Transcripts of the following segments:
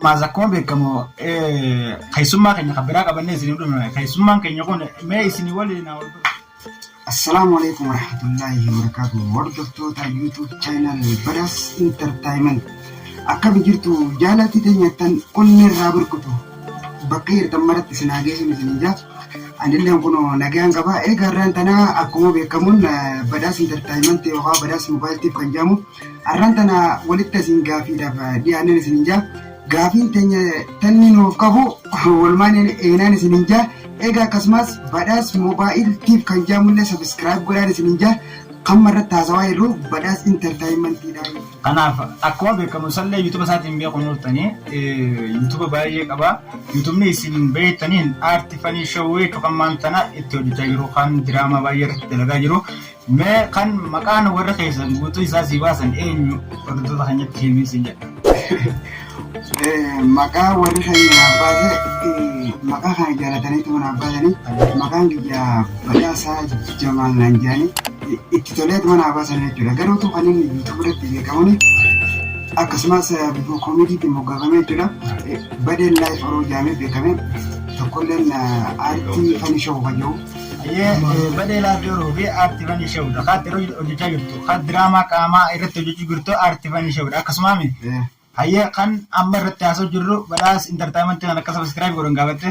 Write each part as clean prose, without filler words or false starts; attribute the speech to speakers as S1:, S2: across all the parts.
S1: ما زكون بكمو خيسوما كن خبرك أبني سنودنا خيسوما كن يكون ما سنولنا
S2: السلام عليكم ورحمة الله وبركاته. وردفتو تا يوتيوب channel Badas Entertainment. Akka bijirtu jaalatti teenyattan kunni raabur kutu. Bakka tammaratti sinaageessu misinja. Anillee kuno nagaan qaba. Eegarraan tana akkuma beekamuun Badas Entertainment yookaan Badas Mobile TV kan jedhamu arraan tana walitti isin gaafiidhaaf dhiyaanneen isinja. Gaafiin teenya tanni nuuf qabu walumaan eenaan isinja. Ega akkasumas Badas Mobile TV kan jedhamullee subscribe godhaan isinja. Kan marratti haasawaa jirru Badas Entertainment dha.
S1: Kanaaf akkuma beekamu sallee YouTube isaatiin beekuun turtanii YouTube baay'ee qaba. YouTube ni isin beektaniin aartii fanii showwee kan maantana itti hojjechaa jiru kan diraamaa baay'ee irratti dalagaa jiru. Mee kan maqaan warra keessan guutuu isaa si baasan eenyu hordoftoota keenyatti himii isin jedha.
S2: Maqaa warri keenya baasee maqaa kana jaalatanii tuman baasanii maqaan kiyya Badaasaa Jamaal naan jedhanii itti tolee tuman baasanii jechuudha. Garuu kan inni YouTube irratti beekamuun akkasumas bifa koomeediitiin moggaafamee jechuudha. Badeen Life Oroo jedhamee beekame tokkolleen aartii fanii showuu kan jiru.
S1: Badee Life Oroo fi aartii fanii showudha. Kan yeroo hojjechaa jirtu kan diraamaa qaamaa irratti hojjechuu jirtu aartii fanii showudha. Akkasumas hayya kan amma irratti haasoo jirru Badas Entertainment kan akka subscribe godhan gaafatte.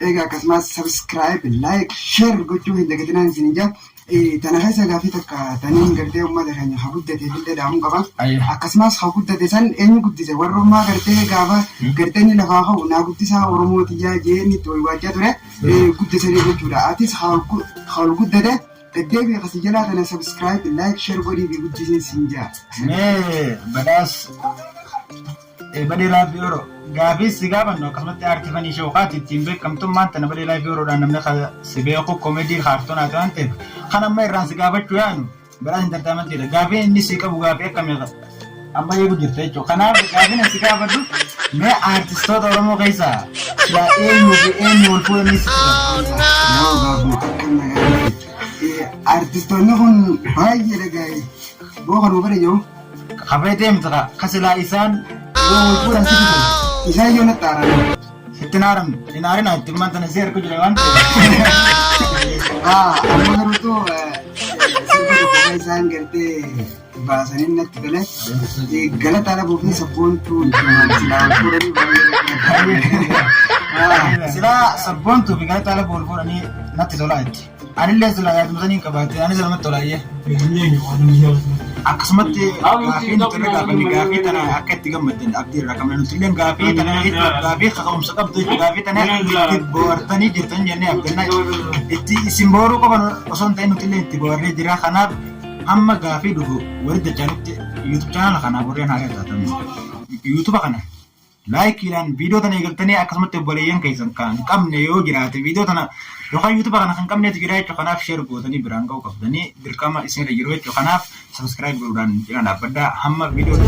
S2: Egaa akkasumas subscribe, like, share gochuu hin dagatinaan isinja. Tana keessa gaafii takka taniin gartee uummata keenya haa guddate billee dhaamuu qaba. Akkasumas haa guddate san eenyu guddise warrummaa gartee gaafa gartee inni lafaa ka'u naa guddisaa Oromootiyaa jeen itti waajjaa ture guddisanii jechuudha. Atis haa guddate. Deebi akkasii jalaa tana subscribe, like, share godhii fi guddisiin sinjaa.
S1: Mee Badas Badee Life Oroo gaafii si gaafannu akkasumatti aartii fanii showuu kaati ittiin beekamtummaan tana Badee Life Oroodhaan namni si beeku koomedii kaartoonaa ta'an ta'eef kan amma irraan si gaafachuu yaanu Badas Entertainmentidha. Gaafii inni si qabu gaafii akkamii amma eegu jirta jechuudha. Kanaaf gaafiin si gaafadhu mee aartistoota Oromoo keessaa eenyu fi eenyu wal fuudhanii si
S2: artistoonni kun baay'ee dhagaa'e bookan ubara jiru.
S1: Kafeetee miti kasilaa isaan wal fuudhan si fitan.
S2: Isaan yoo nattaaran.
S1: Sitti naaran inaarina itti mantana si harka jira waan ta'eef.
S2: Amma garuutu sirba tokko isaan gartee baasanii natti tole. Galata dhabuu fi sabboontuu silaa wal fuudhanii baay'ee.
S1: Silaa sabboontuu fi galata dhabuu wal fuudhanii natti tolaa jetti. Anillee silaa yaadumsanii qabaate anis lamatti tolaayyee. Akkasumatti gaafii nuti irra gaafanne gaafii tana akka itti gammaddan abdii irraa qabna. Nuti illee gaafii tana gaafii kaka'umsa qabdu gaafii tana itti bohaartanii jirtan jennee abdannaa itti isin booruu qaban osoo hin ta'in nuti illee itti bohaarree jira. Kanaaf amma gaafii dhufu wali dachaanutti YouTube channel kanaaf warreen haa taatamu. YouTube kana laayikiidhaan viidiyoo tana eegaltanii akkasumatti obboleeyyan keessan kan qabne yoo jiraate viidiyoo tana yookaan YouTube kana kan qabneetu jira jechuudha. Kanaaf share gootanii biraan ga'uu qabdanii dirqama isinirra jiru jechuudha. Kanaaf subscribe godhuudhaan jiran dhaabbaddaa hamma viidiyoo